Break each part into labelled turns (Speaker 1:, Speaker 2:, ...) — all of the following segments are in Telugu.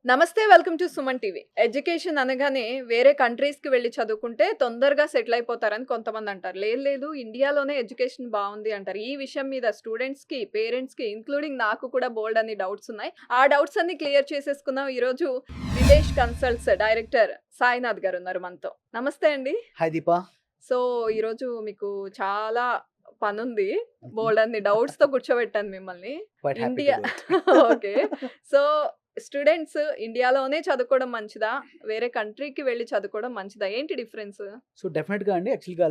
Speaker 1: నమస్తే. Welcome to Suman TV. Education అనగానే వేరే కంట్రీస్‌కి వెళ్లి చదువుకుంటే తొందరగా సెటిల్ అయిపోతారని కొంతమంది అంటారు. లేదు లేదు ఇండియాలోనే ఎడ్యుకేషన్ బావుంది అంటారు. ఈ విషయం మీద స్టూడెంట్స్‌కి, పేరెంట్స్‌కి ఇంక్లూడింగ్ నాకు కూడా బోలెడన్ని డౌట్స్ ఉన్నాయి. ఆ డౌట్స్ అన్ని క్లియర్ చేసేసుకుందాం. ఈరోజు విదేశ్ కన్సల్ట్స్ డైరెక్టర్ సాయినాథ్ గారు ఉన్నారు మనతో. నమస్తే అండి.
Speaker 2: హాయ్ దీపా.
Speaker 1: సో, ఈరోజు మీకు చాలా పనుంది.
Speaker 2: హుహు.
Speaker 1: బోలెడన్ని డౌట్స్‌తో కూర్చోబెట్టాను మిమ్మల్ని.
Speaker 2: Quite happy to
Speaker 1: India
Speaker 2: do it.
Speaker 1: Okay. So, students ఇండియాలోనే చదువుకోవడం మంచిదా? వేరే కంట్రీకి వెళ్లి చదువుకోవడం మంచిదా? ఏంటి డిఫరెన్స్?
Speaker 2: సో, డెఫినెట్‌గా అండి. యాక్చువల్‌గా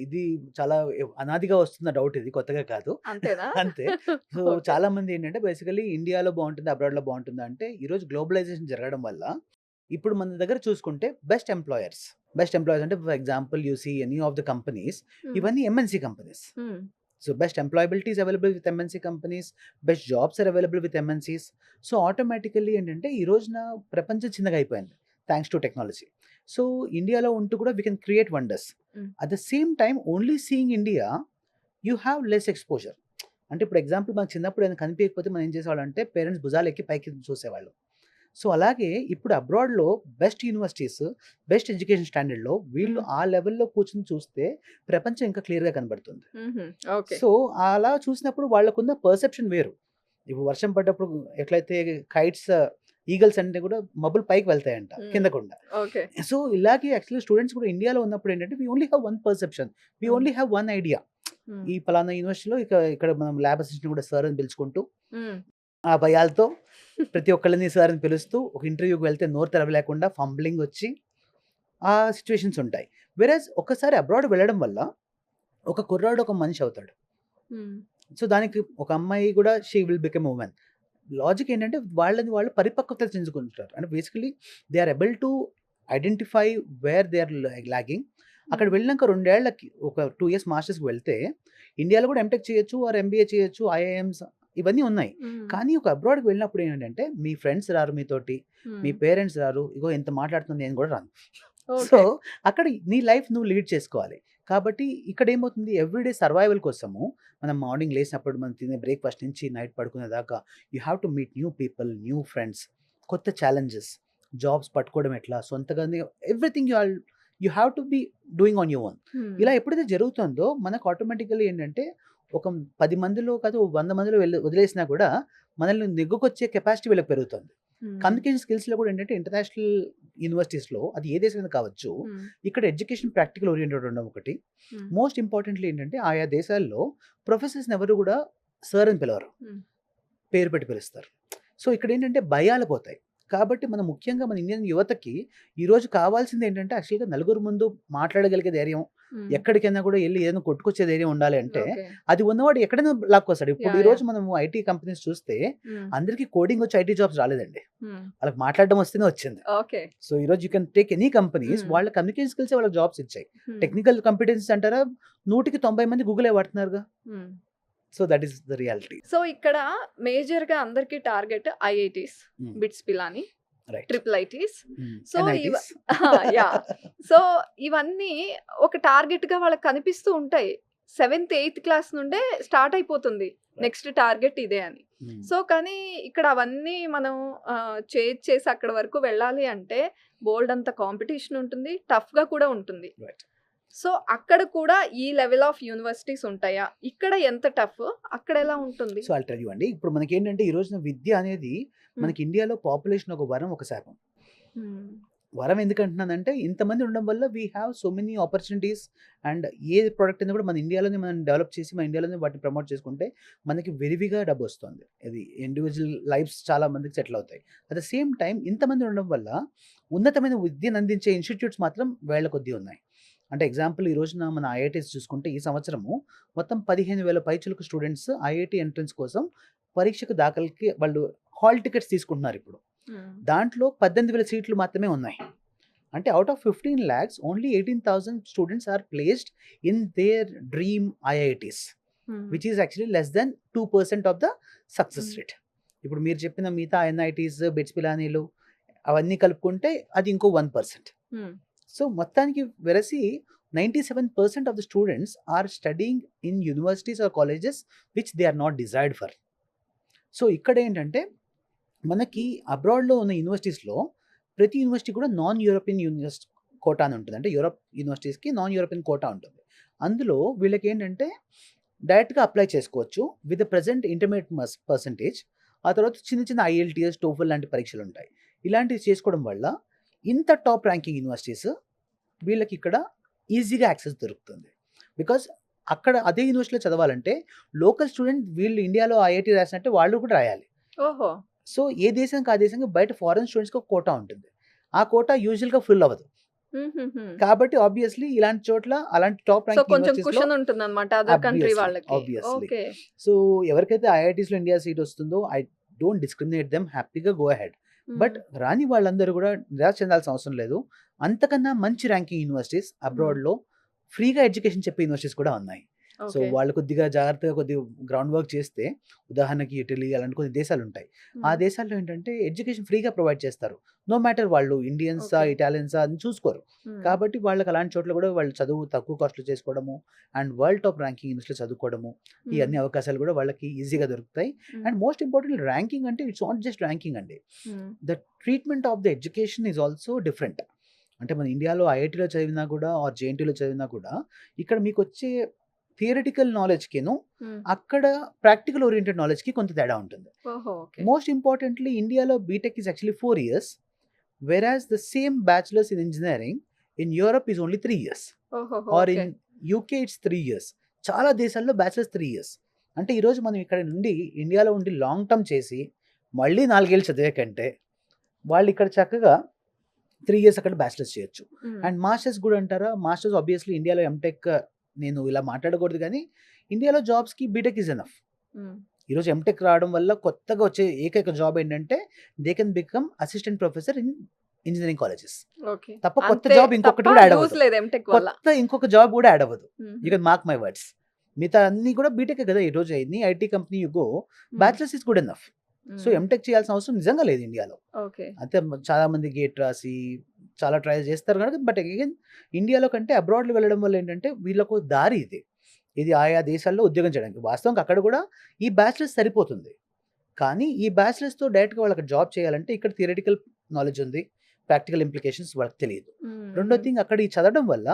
Speaker 2: ఇది చాలా అనాదిగా వస్తున్న డౌట్ ఇది. కొత్తగా కాదు.
Speaker 1: అంతేనా?
Speaker 2: అంతే. So,
Speaker 1: okay.
Speaker 2: చాలామంది ఏంటంటే బేసికల్లీ ఇండియాలో బావుంటుందా? అబ్రాడ్‌లో బావుంటుందా? అంటే ఈరోజు గ్లోబలైజేషన్ జరగడం వల్ల ఇప్పుడు మన దగ్గర చూసుకుంటే బెస్ట్ ఎంప్లాయర్స్ అంటే for example you see any of the companies
Speaker 1: hmm.
Speaker 2: ఇవన్నీ MNC companies.
Speaker 1: Hmm.
Speaker 2: So best employability is available with MNC companies, best jobs are available with MNCs. So automatically ఏంటంటే ఈ రోజున ప్రపంచం చిన్నగా అయిపోయింది థ్యాంక్స్ టు టెక్నాలజీ. సో ఇండియాలో ఉంటూ కూడా వీ కెన్ క్రియేట్ వండర్స్.
Speaker 1: హ్మ్.
Speaker 2: At the same time only seeing India you have less exposure. అంటే ఇప్పుడు ఎగ్జాంపుల్ మనకు చిన్నప్పుడు ఏదైనా కనిపించకపోతే మనం ఏం చేసేవాళ్ళం అంటే పేరెంట్స్ భుజాలు ఎక్కి పైకి చూసేవాళ్ళు. సో అలాగే ఇప్పుడు అబ్రాడ్‌లో బెస్ట్ యూనివర్సిటీస్, బెస్ట్ ఎడ్యుకేషన్ స్టాండర్డ్‌లో వీళ్ళు
Speaker 1: హ్మ్.
Speaker 2: ఆ లెవెల్‌లో కూర్చొని చూస్తే ప్రపంచం ఇంకా క్లియర్‌గా కనబడుతుంది.
Speaker 1: హుహు. ఓకే.
Speaker 2: సో, అలా చూసినప్పుడు వాళ్ళకున్న పర్సెప్షన్ వేరు. ఇప్పుడు వర్షం పడ్డప్పుడు ఎట్లయితే కైట్స్, ఈగల్స్ అంటే కూడా మబ్బులు పైకి వెళ్తాయంట
Speaker 1: హ్మ్.
Speaker 2: కిందకుండా.
Speaker 1: ఓకే.
Speaker 2: సో, ఇలాగే యాక్చువల్లీ స్టూడెంట్స్ కూడా ఇండియాలో ఉన్నప్పుడు ఏంటంటే we only have one perception. We
Speaker 1: hmm.
Speaker 2: Only have one idea.
Speaker 1: హ్మ్.
Speaker 2: ఈ పలానా యూనివర్సిటీలో ఇక్కడ మనం ల్యాబ్ అసిస్టెంట్‌ని కూడా సార్ అని పిలుచుకుంటూ,
Speaker 1: హ్మ్.
Speaker 2: ఆ భయాలతో ప్రతి ఒక్కళ్ళని సార్ అని పిలుస్తూ, ఒక ఇంటర్వ్యూకి వెళ్తే నోరు తెరవలేకుండా ఫంబ్లింగ్ వచ్చి ఆ సిట్యుయేషన్స్ ఉంటాయి. వేరేస్ ఒక్కసారి అబ్రాడ్ వెళ్ళడం వల్ల ఒక కుర్రాడు ఒక మనిషి అవుతాడు.
Speaker 1: హ్మ్.
Speaker 2: సో, దానికి ఒక అమ్మాయి కూడా she will become a woman. Logic ఏంటంటే వాళ్ళని వాళ్ళు పరిపక్వత చెందుకుంటారు. అంటే basically they are able to identify where they are logging. అక్కడ
Speaker 1: హ్మ్.
Speaker 2: వెళ్ళినాక 2 ఏళ్లకి ఒక 2 ఇయర్స్ మాస్టర్స్‌కి వెళ్తే ఇండియాలో కూడా ఎంటెక్ చేయొచ్చు ఆర్ ఎంబీఏ చేయొచ్చు. ఐఐఎమ్స్ ఇవన్నీ ఉన్నాయి.
Speaker 1: హ్మ్.
Speaker 2: కానీ ఒక అబ్రాడ్‌కి వెళ్ళినప్పుడు ఏంటంటే మీ ఫ్రెండ్స్ రారు మీతోటి. మీ
Speaker 1: హ్మ్.
Speaker 2: పేరెంట్స్ రారు. ఇగో ఇంత మాట్లాడుతుంది నేను కూడా రాను. So,
Speaker 1: okay.
Speaker 2: అక్కడ నీ లైఫ్ నువ్వు లీడ్ చేసుకోవాలి. కాబట్టి ఇక్కడేమవుతుంది ఎవ్రీడే సర్వైవల్ కోసము మనం మార్నింగ్ లేసినప్పుడు మనం తినే బ్రేక్‌ఫాస్ట్ నుంచి నైట్ పడుకునేదాకా you have to meet new people, new friends, కొత్త ఛాలెంజెస్, జాబ్స్ పట్టుకోవడం ఎట్లా, సొంతగానే everything you have to be doing on your own.
Speaker 1: హ్మ్.
Speaker 2: ఇలా ఎప్పుడైతే జరుగుతుందో మనకు ఆటోమేటికల్లీ ఏంటంటే ఒక 10 మందిలో కాదు 100 మందిలో వదిలేసినా కూడా మనల్ని నెగ్గుకొచ్చే కెపాసిటీ వీళ్ళకి పెరుగుతుంది.
Speaker 1: హ్మ్.
Speaker 2: కమ్యూనికేషన్ స్కిల్స్‌లో కూడా ఏంటంటే ఇంటర్నేషనల్ యూనివర్సిటీస్‌లో అది ఏ దేశమైనా కావచ్చు.
Speaker 1: హ్మ్.
Speaker 2: ఇక్కడ ఎడ్యుకేషన్ ప్రాక్టికల్ ఓరియెంటెడ్ ఉండడం ఒకటి.
Speaker 1: హ్మ్.
Speaker 2: మోస్ట్ ఇంపార్టెంట్‌లీ ఏంటంటే ఆయా దేశాల్లో ప్రొఫెసర్స్‌ని ఎవరు కూడా సార్ అని పిలవరు.
Speaker 1: హ్మ్.
Speaker 2: పేరు పెట్టి పిలుస్తారు. సో, ఇక్కడేంటంటే భయాలు పోతాయి. కాబట్టి మనం ముఖ్యంగా మన ఇండియన్ యువతకి ఈరోజు కావాల్సిందేంటంటే యాక్చువల్‌గా నలుగురు ముందు మాట్లాడగలిగే ధైర్యం,
Speaker 1: హ్మ్.
Speaker 2: ఎక్కడికైనా కూడా ఎళ్లి ఏదైనా కొట్టుకొచ్చే ధైర్యం ఉండాలి అంటే,
Speaker 1: ఓకే.
Speaker 2: అది ఉన్నవాడు ఎక్కడైనా లాక్కొస్తాడు. ఇప్పుడు
Speaker 1: యాహ్! యాహ్!
Speaker 2: ఈరోజు మనము ఐటీ కంపెనీస్ చూస్తే
Speaker 1: హ్మ్.
Speaker 2: అందరికి కోడింగ్ వచ్చి ఐటీ జాబ్స్ రాలేదండి.
Speaker 1: హ్మ్.
Speaker 2: వాళ్ళకి మాట్లాడడం వస్తేనే వచ్చింది.
Speaker 1: ఓకే.
Speaker 2: సో, ఈరోజు you can take any companies
Speaker 1: హ్మ్.
Speaker 2: వాళ్ళ కమ్యూనికేషన్ స్కిల్సే వాళ్ళకి జాబ్స్ ఇచ్చాయి.
Speaker 1: హ్మ్.
Speaker 2: టెక్నికల్ కాంపిటెన్సీస్ అంటారా 100కి 90 మంది గూగులే వాడుతున్నారుగా.
Speaker 1: హ్మ్.
Speaker 2: So, that is the reality.
Speaker 1: So, ఇక్కడ మేజర్‌గా అందరికి target IITs,
Speaker 2: hmm.
Speaker 1: BITS Pilani,
Speaker 2: right.
Speaker 1: Triple ITs.
Speaker 2: Hmm.
Speaker 1: So,
Speaker 2: NITs.
Speaker 1: Yeah! So, ఇవన్నీ ఒక టార్గెట్‌గా వాళ్ళకి కనిపిస్తూ ఉంటాయి. సెవెంత్, ఎయిత్ క్లాస్ నుండే స్టార్ట్ అయిపోతుంది.
Speaker 2: రైట్.
Speaker 1: నెక్స్ట్ టార్గెట్ ఇదే అని.
Speaker 2: హ్మ్.
Speaker 1: సో, కానీ ఇక్కడ అవన్నీ మనం చేజ్ చేసి అక్కడి వరకు వెళ్ళాలి అంటే బోలెడంత కాంపిటీషన్ ఉంటుంది. టఫ్‌గా కూడా ఉంటుంది.
Speaker 2: రైట్.
Speaker 1: సో, అక్కడ కూడా ఈ లెవెల్ ఆఫ్ యూనివర్సిటీస్ ఉంటాయా? ఇక్కడ ఎంత టఫ్? అక్కడెలా ఉంటుంది?
Speaker 2: సో, ఐల్ టెల్ యూ అండి. ఇప్పుడు మనకేంటంటే ఈ రోజున విద్య అనేది
Speaker 1: హ్మ్.
Speaker 2: మనకి ఇండియాలో పాపులేషన్ ఒక వరం, ఒక శాపం.
Speaker 1: హ్మ్.
Speaker 2: వరం ఎందుకంటున్నానంటే ఇంతమంది ఉండడం వల్ల we have so many opportunities. And ఏ ప్రొడక్ట్ అయినా కూడా మన ఇండియాలోనే మనం డెవలప్ చేసి మన ఇండియాలోనే వాటిని ప్రమోట్ చేసుకుంటే మనకి విరివిగా డబ్బొస్తుంది. ఇది ఇండివిడ్యువల్ లైఫ్స్ చాలా మందికి సెటిల్ అవుతాయి. అట్ ద సేమ్ టైమ్ ఇంతమంది ఉండడం వల్ల ఉన్నతమైన విద్యను అందించే ఇన్‌స్టిట్యూట్స్ మాత్రం వేల కొద్దీ ఉన్నాయి. అంటే ఎగ్జాంపుల్ ఈ రోజున మన ఐఐటీస్ చూసుకుంటే ఈ సంవత్సరము మొత్తం 15,000 పైచిలుకు స్టూడెంట్స్ ఐఐటీ ఎంట్రన్స్ కోసం పరీక్షకు దాఖలుకి వాళ్ళు హాల్ టికెట్స్ తీసుకుంటున్నారిప్పుడు.
Speaker 1: హ్మ్.
Speaker 2: దాంట్లో 18,000 సీట్లు మాత్రమే ఉన్నాయి. అంటే out of 15,00,000 only 18,000 students are placed in their dream IITs.
Speaker 1: Hmm.
Speaker 2: Which is actually less than 2% of the success
Speaker 1: hmm.
Speaker 2: Rate. ఇప్పుడు మీరు చెప్పిన మిగతా ఎన్ఐటీస్, బిట్స్ పిలానీలు అవన్నీ కలుపుకుంటే అది ఇంకో 1%.
Speaker 1: హ్మ్.
Speaker 2: సో, మొత్తానికి వెరసి 97% of the students are studying in universities or colleges which they are not desired for. So, ఇక్కడేంటంటే మనకి అబ్రాడ్‌లో ఉన్న యూనివర్సిటీస్‌లో ప్రతి యూనివర్సిటీ కూడా నాన్ యూరోపియన్ కోటా అని ఉంటుంది. అంటే యూరప్ యూనివర్సిటీస్‌కి నాన్ యూరోపియన్ కోటా ఉంటుంది. అందులో వీళ్ళకేంటంటే డైరెక్ట్‌గా అప్లై చేసుకోవచ్చు with the present intermediate percentage. ఆ తర్వాత చిన్న చిన్న ఐఎల్‌టీఎస్, టోఫెల్ లాంటి పరీక్షలుంటాయి. ఇలాంటివి చేసుకోవడం వల్ల ఇంత టాప్ ర్యాంకింగ్ యూనివర్సిటీస్ వీళ్ళకిక్కడ ఈజీగా యాక్సెస్ దొరుకుతుంది. బికాజ్ అక్కడ అదే యూనివర్సిటీలో చదవాలంటే లోకల్ స్టూడెంట్ వీళ్ళు ఇండియాలో ఐఐటీ రాసినట్టే వాళ్ళు కూడా రాయాలి.
Speaker 1: ఓహో!
Speaker 2: సో, ఏ దేశానికి ఆ దేశానికి బయట ఫారెన్ స్టూడెంట్స్‌కి ఒక కోటా ఉంటుంది. ఆ కోటా యూజువల్‌గా ఫుల్ అవ్వదు.
Speaker 1: హుహుహు.
Speaker 2: కాబట్టి ఆబ్వియస్‌లీ ఇలాంటి చోట్ల అలాంటి టాప్
Speaker 1: సో,
Speaker 2: ర్యాంకింగ్
Speaker 1: కొంచెం
Speaker 2: యూనివర్సిటీస్‌లో
Speaker 1: కుషన్ ఉంటుందన్నమాట అదర్ కంట్రీ వాళ్ళకి.
Speaker 2: ఆబ్వియస్లీ.
Speaker 1: ఓకే.
Speaker 2: సో, ఎవరికైతే ఐఐటీస్‌లో ఇండియా సీట్ వస్తుందో ఐ డోంట్ డిస్క్రిమినేట్ దెమ్, హ్యాపీగా గో అహెడ్. బట్
Speaker 1: హ్మ్.
Speaker 2: రాని వాళ్ళందరూ కూడా నిరాశ చెందాల్సిన అవసరం లేదు. అంతకన్నా మంచి ర్యాంకింగ్ యూనివర్సిటీస్
Speaker 1: హ్మ్.
Speaker 2: అబ్రాడ్‌లో ఫ్రీగా ఎడ్యుకేషన్ చెప్పే యూనివర్సిటీస్ కూడా ఉన్నాయి. So,
Speaker 1: okay.
Speaker 2: వాళ్ళు కొద్దిగా జాగ్రత్తగా కొద్దిగా గ్రౌండ్ వర్క్ చేస్తే ఉదాహరణకి ఇటలీ అలాంటి కొన్ని దేశాలుంటాయి. ఆ
Speaker 1: హ్మ్.
Speaker 2: దేశాల్లో ఏంటంటే ఎడ్యుకేషన్ ఫ్రీగా ప్రొవైడ్ చేస్తారు. నో మ్యాటర్ వాళ్ళు ఇండియన్సా,
Speaker 1: ఓకే.
Speaker 2: ఇటాలియన్సా అని చూసుకోరు.
Speaker 1: హ్మ్.
Speaker 2: కాబట్టి వాళ్ళకి అలాంటి చోట్ల కూడా వాళ్ళు చదువు తక్కువ కాస్ట్‌లో చేసుకోవడము అండ్ వరల్డ్ టాప్ ర్యాంకింగ్ యూనివర్సిటీలో చదువుకోవడము, ఈ
Speaker 1: హ్మ్.
Speaker 2: అన్ని అవకాశాలు కూడా వాళ్ళకి ఈజీగా దొరుకుతాయి.
Speaker 1: హ్మ్.
Speaker 2: అండ్ మోస్ట్ ఇంపార్టెంట్ ర్యాంకింగ్ అంటే ఇట్స్ నాట్ జస్ట్ ర్యాంకింగ్ అండి.
Speaker 1: హ్మ్.
Speaker 2: The treatment of the education is also different. అంటే మన ఇండియాలో ఐఐటీలో చదివినా కూడా ఆర్ జేఎన్‌టీలో చదివినా కూడా ఇక్కడ మీకొచ్చే థియరిటికల్ నాలెడ్జ్‌కిను,
Speaker 1: హ్మ్.
Speaker 2: అక్కడ ప్రాక్టికల్ ఓరియెంటెడ్ నాలెడ్జ్‌కి కొంత తేడా ఉంటుంది.
Speaker 1: ఓహో! ఓకే.
Speaker 2: మోస్ట్ ఇంపార్టెంట్‌లీ ఇండియాలో BTech is actually 4 years. Whereas the same bachelors in engineering in Europe is only 3 years.
Speaker 1: ఓహోహో!
Speaker 2: ఆర్
Speaker 1: okay.
Speaker 2: In UK it's 3 years. చాలా దేశాల్లో బ్యాచిలర్స్ 3 ఇయర్స్. అంటే ఈరోజు మనం ఇక్కడ నుండి ఇండియాలో ఉండి లాంగ్ టర్మ్ చేసి మళ్ళీ 4 ఏళ్ళు చదివే కంటే వాళ్ళు ఇక్కడ చక్కగా 3 ఇయర్స్ అక్కడ బ్యాచిలర్స్ చేయొచ్చు.
Speaker 1: హ్మ్.
Speaker 2: అండ్ మాస్టర్స్ కూడా అంటారా? మాస్టర్స్ ఆబ్వియస్‌లీ ఇండియాలో ఎంటెక్ నేను ఇలా మాట్లాడకూడదు గానీ, ఇండియాలో జాబ్స్‌కి బీటెక్ ఈజ్ ఎనఫ్.
Speaker 1: హ్మ్.
Speaker 2: ఈరోజు ఎంటెక్ రావడం వల్ల కొత్తగా వచ్చే ఏకైక జాబ్ ఏంటంటే they can become assistant professor in engineering colleges.
Speaker 1: Okay.
Speaker 2: తప్ప కొత్త
Speaker 1: అంతే
Speaker 2: జాబ్
Speaker 1: తప్ప
Speaker 2: ఇంకొకటి కూడా యాడ్
Speaker 1: యూజ్
Speaker 2: అవ్వదు.
Speaker 1: లేదు ఎంటెక్ వల్ల.
Speaker 2: కొత్త ఇంకొక జాబ్ కూడా యాడ్ అవ్వదు. యూ
Speaker 1: హుహు.
Speaker 2: Can mark my words. మిగతా అన్నీ కూడా బీటెకే కదా! ఈరోజు any IT company you go
Speaker 1: hmm.
Speaker 2: Bachelors is good enough. So,
Speaker 1: hmm.
Speaker 2: MTech చేయాల్సిన అవసరం నిజంగా లేదు ఇండియాలో.
Speaker 1: ఓకే.
Speaker 2: అయితే చాలా మంది గేట్ రాసి చాలా ట్రయల్స్ చేస్తారు కనుక బట్ అగైన్ ఇండియాలో కంటే అబ్రాడ్‌లో వెళ్ళడం వల్ల ఏంటంటే వీళ్ళకు దారి ఇది. ఇది ఆయా దేశాల్లో ఉద్యోగం చేయడానికి. వాస్తవంగా అక్కడ కూడా ఈ బ్యాచిలర్స్ సరిపోతుంది. కానీ ఈ బ్యాచిలర్స్‌తో డైరెక్ట్‌గా వాళ్ళకి జాబ్ చేయాలంటే ఇక్కడ థియరిటికల్ నాలెడ్జ్ ఉంది. ప్రాక్టికల్ ఇంప్లికేషన్స్ వాళ్ళకి తెలీదు.
Speaker 1: హ్మ్.
Speaker 2: రెండో
Speaker 1: హ్మ్.
Speaker 2: థింగ్ అక్కడ ఈ చదవడం వల్ల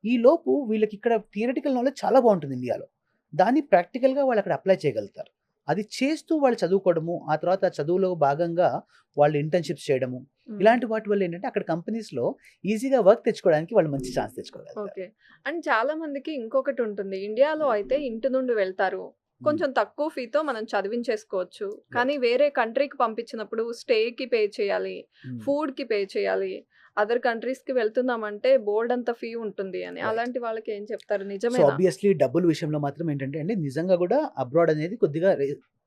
Speaker 2: ఈలోపు వీళ్ళకి ఇక్కడ థియరిటికల్ నాలెడ్జ్ చాలా బావుంటుంది ఇండియాలో. దాన్ని ప్రాక్టికల్‌గా వాళ్ళు అక్కడ అప్లై చేయగలుగుతారు. అది చేస్తూ వాళ్ళు చదువుకోవడము, ఆ తర్వాత ఆ చదువులో భాగంగా వాళ్ళు ఇంటర్న్‌షిప్స్ చేయడము,
Speaker 1: హ్మ్.
Speaker 2: ఇలాంటి వాటి వల్ల ఏంటంటే అక్కడ కంపెనీస్‌లో ఈజీగా వర్క్ తెచ్చుకోవడానికి వాళ్ళు మంచి ఛాన్స్ తెచ్చుకోగలుగుతారు.
Speaker 1: ఓకే. అండ్ చాలా మందికి ఇంకొకటుంటుంది. ఇండియాలో అయితే ఇంటి నుండి వెళ్తారు.
Speaker 2: హ్మ్.
Speaker 1: కొంచెం తక్కువ ఫీతో మనం చదివించేసుకోవచ్చు. కానీ
Speaker 2: రైట్.
Speaker 1: వేరే కంట్రీకి పంపించినప్పుడు స్టేకి పే చేయాలి.
Speaker 2: హ్మ్.
Speaker 1: ఫుడ్‌కి పే చేయాలి. అదర్ కంట్రీస్‌కి వెళ్తున్నామంటే బోలెడంత ఫీ ఉంటుంది అని.
Speaker 2: రైట్.
Speaker 1: అలాంటి వాళ్ళకి ఏం చెప్తారు?
Speaker 2: సో,
Speaker 1: నిజమేనా?
Speaker 2: ఆబ్వియస్‌లీ డబ్బుల విషయంలో మాత్రం ఏంటంటే అండి నిజంగా గూడా అబ్రాడ్ అనేది కొద్దిగా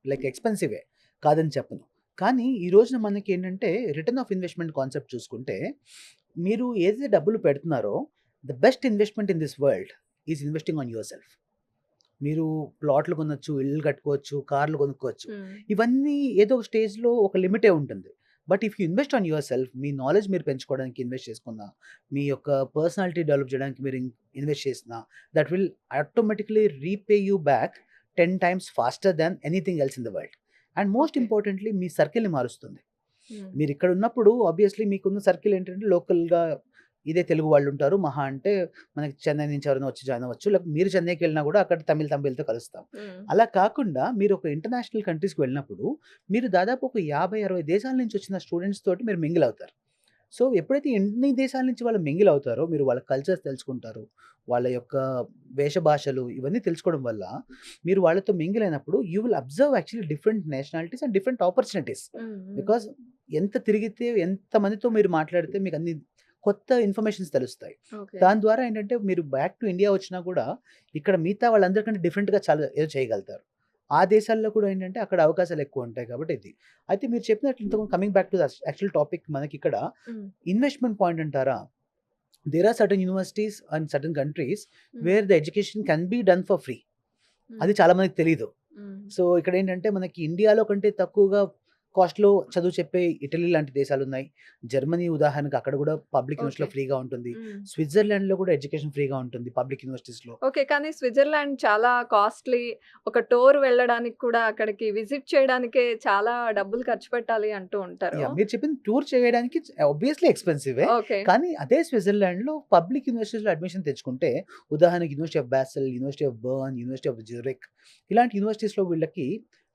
Speaker 2: లైక్ ఎక్స్‌పెన్సివే కాదని చెప్పను. కానీ ఈ రోజున మనకేంటంటే రిటర్న్ ఆఫ్ ఇన్వెస్ట్‌మెంట్ కాన్సెప్ట్ చూసుకుంటే, మీరు ఏదైతే డబ్బులు పెడుతున్నారో the best investment in this world is investing on yourself. మీరు ప్లాట్లు కొనొచ్చు, ఇల్లు కట్టుకోవచ్చు, కార్లు కొనుక్కోవచ్చు.
Speaker 1: హ్మ్.
Speaker 2: ఇవన్నీ ఏదో ఒక స్టేజ్‌లో ఒక లిమిటే ఉంటుంది. But if you invest on your self me knowledge మీరు పెంచుకోవడానికి ఇన్వెస్ట్ చేసుకున్నా, మీ యొక్క పర్సనాలిటీ డెవలప్ చేయడానికి మీరు ఇన్వెస్ట్ చేసినా, that will automatically repay you back 10 times faster than anything else in the world. And most
Speaker 1: okay.
Speaker 2: Importantly మీ సర్కిల్‌ని మారుస్తుంది.
Speaker 1: హ్మ్.
Speaker 2: మీరిక్కడ ఉన్నప్పుడు ఆబ్వియస్‌లీ మీకున్న సర్కిల్ ఏంటంటే లోకల్‌గా ఇదే తెలుగు వాళ్ళుంటారు. మహా అంటే మనకి చెన్నై నుంచి ఎవరైనా వచ్చి జాయిన్ అవ్వచ్చు. లేకపోతే మీరు చెన్నైకెళ్ళినా గూడా అక్కడ తమిళ్‌తో కలుస్తాం.
Speaker 1: హ్మ్.
Speaker 2: అలా కాకుండా మీరు ఒక ఇంటర్నేషనల్ కంట్రీస్‌కి వెళ్ళినప్పుడు మీరు దాదాపు ఒక 50, 60 దేశాల నుంచి వచ్చిన స్టూడెంట్స్ తోటి మీరు మింగిల్ అవుతారు. సో, ఎప్పుడైతే ఎన్ని దేశాల నుంచి వాళ్ళు మింగిల్ అవుతారో మీరు వాళ్ళ కల్చర్స్ తెలుసుకుంటారు. వాళ్ళ యొక్క వేష భాషలు ఇవన్నీ తెలుసుకోవడం వల్ల మీరు వాళ్ళతో మింగిల్ అయినప్పుడు you will observe actually different nationalities and different opportunities.
Speaker 1: హ్మ్. హ్మ్.
Speaker 2: బికాజ్ ఎంత తిరిగితే ఎంతమందితో మీరు మాట్లాడితే మీకు అన్ని కొత్త ఇన్ఫర్మేషన్స్ తెలుస్తాయి.
Speaker 1: ఓకే.
Speaker 2: దాని ద్వారా ఏంటంటే మీరు బ్యాక్ టు ఇండియా వచ్చినా కూడా ఇక్కడ మిగతా వాళ్ళందరికంటే డిఫరెంట్‌గా చాలా ఏదో చేయగలుగుతారు. ఆ దేశాల్లో కూడా ఏంటంటే అక్కడ అవకాశాలు ఎక్కువ ఉంటాయి కాబట్టి ఇది. అయితే మీరు చెప్పినట్లు ఇంతకు coming back to the actual topic మనకిక్కడ
Speaker 1: హ్మ్.
Speaker 2: ఇన్వెస్ట్‌మెంట్ పాయింట్ అంటారా? There are certain universities and certain countries
Speaker 1: hmm.
Speaker 2: Where the education can be done for free.
Speaker 1: Hmm.
Speaker 2: అది చాలా మందికి తెలీదు.
Speaker 1: హ్మ్.
Speaker 2: సో, ఇక్కడేంటంటే మనకి ఇండియాలో కంటే తక్కువగా కాస్ట్‌లో చదువు చెప్పే ఇటలీ లాంటి దేశాలున్నాయి. జర్మనీ ఉదాహరణకు అక్కడ గూడా పబ్లిక్ యూనివర్సిటీలో
Speaker 1: ఓకే.
Speaker 2: ఫ్రీగా ఉంటుంది.
Speaker 1: హ్మ్.
Speaker 2: స్విట్జర్లాండ్‌లో గూడా ఎడ్యుకేషన్ ఫ్రీగా ఉంటుంది పబ్లిక్ యూనివర్సిటీస్‌లో.
Speaker 1: ఓకే. కానీ స్విట్జర్లాండ్ చాలా కాస్ట్‌లీ. ఒక టూర్ వెళ్ళడానికి కూడా అక్కడికి విజిట్ చేయడానికే చాలా డబ్బులు ఖర్చు పెట్టాలి అంటూ ఉంటారు.
Speaker 2: మీరు చెప్పింది టూర్ చేయడానికి ఆబ్వియస్‌లీ ఎక్స్‌పెన్సివే.
Speaker 1: ఓకే.
Speaker 2: కానీ అదే స్విట్జర్లాండ్‌లో పబ్లిక్ యూనివర్సిటీస్‌లో అడ్మిషన్ తెచ్చుకుంటే ఉదాహరణకి university of Basel, university of Bern, university of Zurich ఇలాంటి యూనివర్సిటీస్‌లో వీళ్ళకి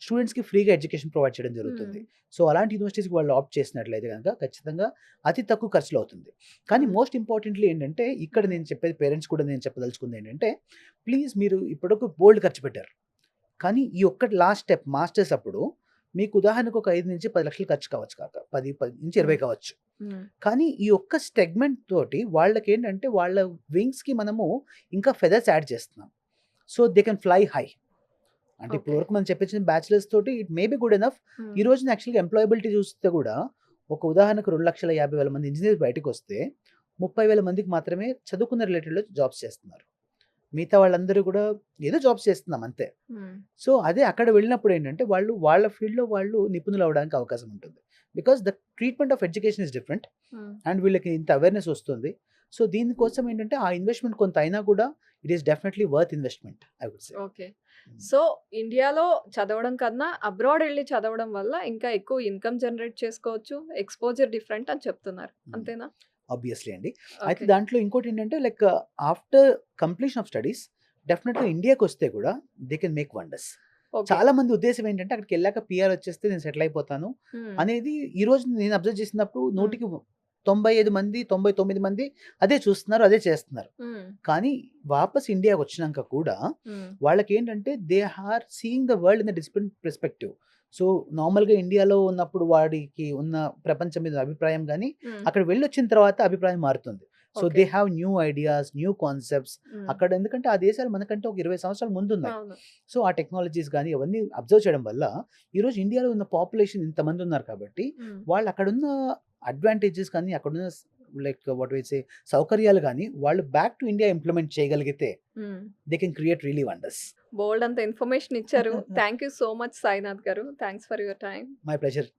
Speaker 2: స్టూడెంట్స్‌కి ఫ్రీగా ఎడ్యుకేషన్ ప్రొవైడ్ చేయడం జరుగుతుంది.
Speaker 1: హ్మ్.
Speaker 2: సో, అలాంటి యూనివర్సిటీస్‌కి వాళ్ళు ఆప్ట్ చేసినట్లయితే గనక ఖచ్చితంగా అతి తక్కువ ఖర్చులో అవుతుంది. కానీ
Speaker 1: హ్మ్.
Speaker 2: మోస్ట్ ఇంపార్టెంట్‌లీ ఏంటంటే ఇక్కడ
Speaker 1: హ్మ్.
Speaker 2: నేను చెప్పేది పేరెంట్స్ కూడా నేను చెప్పదలుచుకుంది ఏంటంటే ప్లీజ్ మీరు ఇప్పటివరకు బోలెడు ఖర్చు పెట్టారు. కానీ ఈ ఒక్కటి లాస్ట్ స్టెప్ మాస్టర్స్ అప్పుడు మీకు ఉదాహరణకు ఒక 5-10 లక్షలు ఖర్చు కావచ్చు కాక 10-20
Speaker 1: హ్మ్.
Speaker 2: కావచ్చు.
Speaker 1: హ్మ్.
Speaker 2: కానీ ఈ ఒక్క సెగ్మెంట్ తోటి వాళ్ళకేంటంటే వాళ్ళ వింగ్స్‌కి మనము ఇంకా ఫెదర్స్ యాడ్ చేస్తున్నాం. So, they can fly high. అంటే ఇప్పటి
Speaker 1: ఓకే.
Speaker 2: వరకు మనం చెప్పించిన బ్యాచిలర్స్ తోటి it may be good enough. ఈ
Speaker 1: హ్మ్.
Speaker 2: రోజున యాక్చువల్‌గా ఎంప్లాయబిలిటీ చూస్తే కూడా ఒక ఉదాహరణకు 2,50,000 మంది ఇంజినీర్స్ బయటకొస్తే 30,000 మందికి మాత్రమే చదువుకున్న రిలేటెడ్‌లో జాబ్స్ చేస్తున్నారు. మిగతా వాళ్ళందరూ కూడా ఏదో జాబ్స్ చేస్తున్నాం అంతే.
Speaker 1: హ్మ్.
Speaker 2: సో, అదే అక్కడ వెళ్ళినప్పుడు ఏంటంటే వాళ్ళు వాళ్ళ ఫీల్డ్‌లో వాళ్ళు నిపుణులవ్వడానికి అవకాశం ఉంటుంది. Because the treatment of education is different
Speaker 1: హ్మ్.
Speaker 2: అండ్ వీళ్ళకి ఇంత అవేర్‌నెస్ వస్తుంది. సో, దీనికోసం ఏంటంటే ఆ ఇన్వెస్ట్‌మెంట్ కొంత అయినా కూడా it is definitely worth investment I would say.
Speaker 1: Okay.
Speaker 2: Hmm.
Speaker 1: So, ఇండియాలో చదవడం కన్నా అబ్రాడ్ ఎళ్లి చదవడం వల్ల ఇంకా ఎక్కువ ఇన్‌కమ్ జనరేట్ చేసుకోవచ్చు. ఎక్స్‌పోజర్ డిఫరెంట్ అని చెప్తున్నారు.
Speaker 2: హ్మ్.
Speaker 1: అంతేనా?
Speaker 2: ఆబ్వియస్‌లీ అండి. అయితే
Speaker 1: ఓకే.
Speaker 2: దాంట్లో ఇంకోటేంటంటే like after completion of studies డెఫినెట్‌గా ఇండియాకొస్తే కూడా they can make wonders.
Speaker 1: Okay.
Speaker 2: చాలా మంది ఉద్దేశ్యం ఏంటంటే అక్కడికెళ్ళాక పీఆర్ వచ్చేస్తే నేను సెటిల్ అయిపోతాను
Speaker 1: హ్మ్.
Speaker 2: అనేది ఈరోజు నేను అబ్జర్వ్ చేసినప్పుడు
Speaker 1: హ్మ్.
Speaker 2: 100కి 95 మంది, 99 మంది అదే చూస్తున్నారు. అదే చేస్తున్నారు.
Speaker 1: హ్మ్.
Speaker 2: కానీ వాపస్ ఇండియాకొచ్చినంక కూడా
Speaker 1: హ్మ్.
Speaker 2: వాళ్ళకేంటంటే they are seeing the world in a different perspective. So, నార్మల్‌గా ఇండియాలో ఉన్నప్పుడు వాడికి ఉన్న ప్రపంచం మీద అభిప్రాయం గాని,
Speaker 1: హ్మ్.
Speaker 2: అక్కడ వెళ్ళొచ్చిన తర్వాత అభిప్రాయం మారుతుంది. So,
Speaker 1: okay.
Speaker 2: They have new ideas, new concepts.
Speaker 1: హ్మ్.
Speaker 2: అక్కడ ఎందుకంటే ఆ దేశాలు మనకంటే ఒక 20 సంవత్సరాల ముందున్నాయి.
Speaker 1: అవును.
Speaker 2: సో, ఆ టెక్నాలజీస్ గాని అవన్నీ అబ్జర్వ్ చేయడం వల్ల ఈరోజు ఇండియాలో ఉన్న పాపులేషన్ ఇంతమంది ఉన్నారు కాబట్టి
Speaker 1: హ్మ్.
Speaker 2: వాళ్ళు అక్కడున్న అడ్వాంటేజెస్ కానీ అక్కడున్న లైక్ వాట్ వి సే సౌకర్యాలు గాని వాళ్ళు బ్యాక్ టు ఇండియా ఇంప్లిమెంట్ చేయగలిగితే
Speaker 1: hmm.
Speaker 2: They can create really wonders.
Speaker 1: బోలెడంత ఇన్ఫర్మేషన్ ఇచ్చారు. Thank you so much Sainath garu. Thanks for your time.
Speaker 2: My pleasure.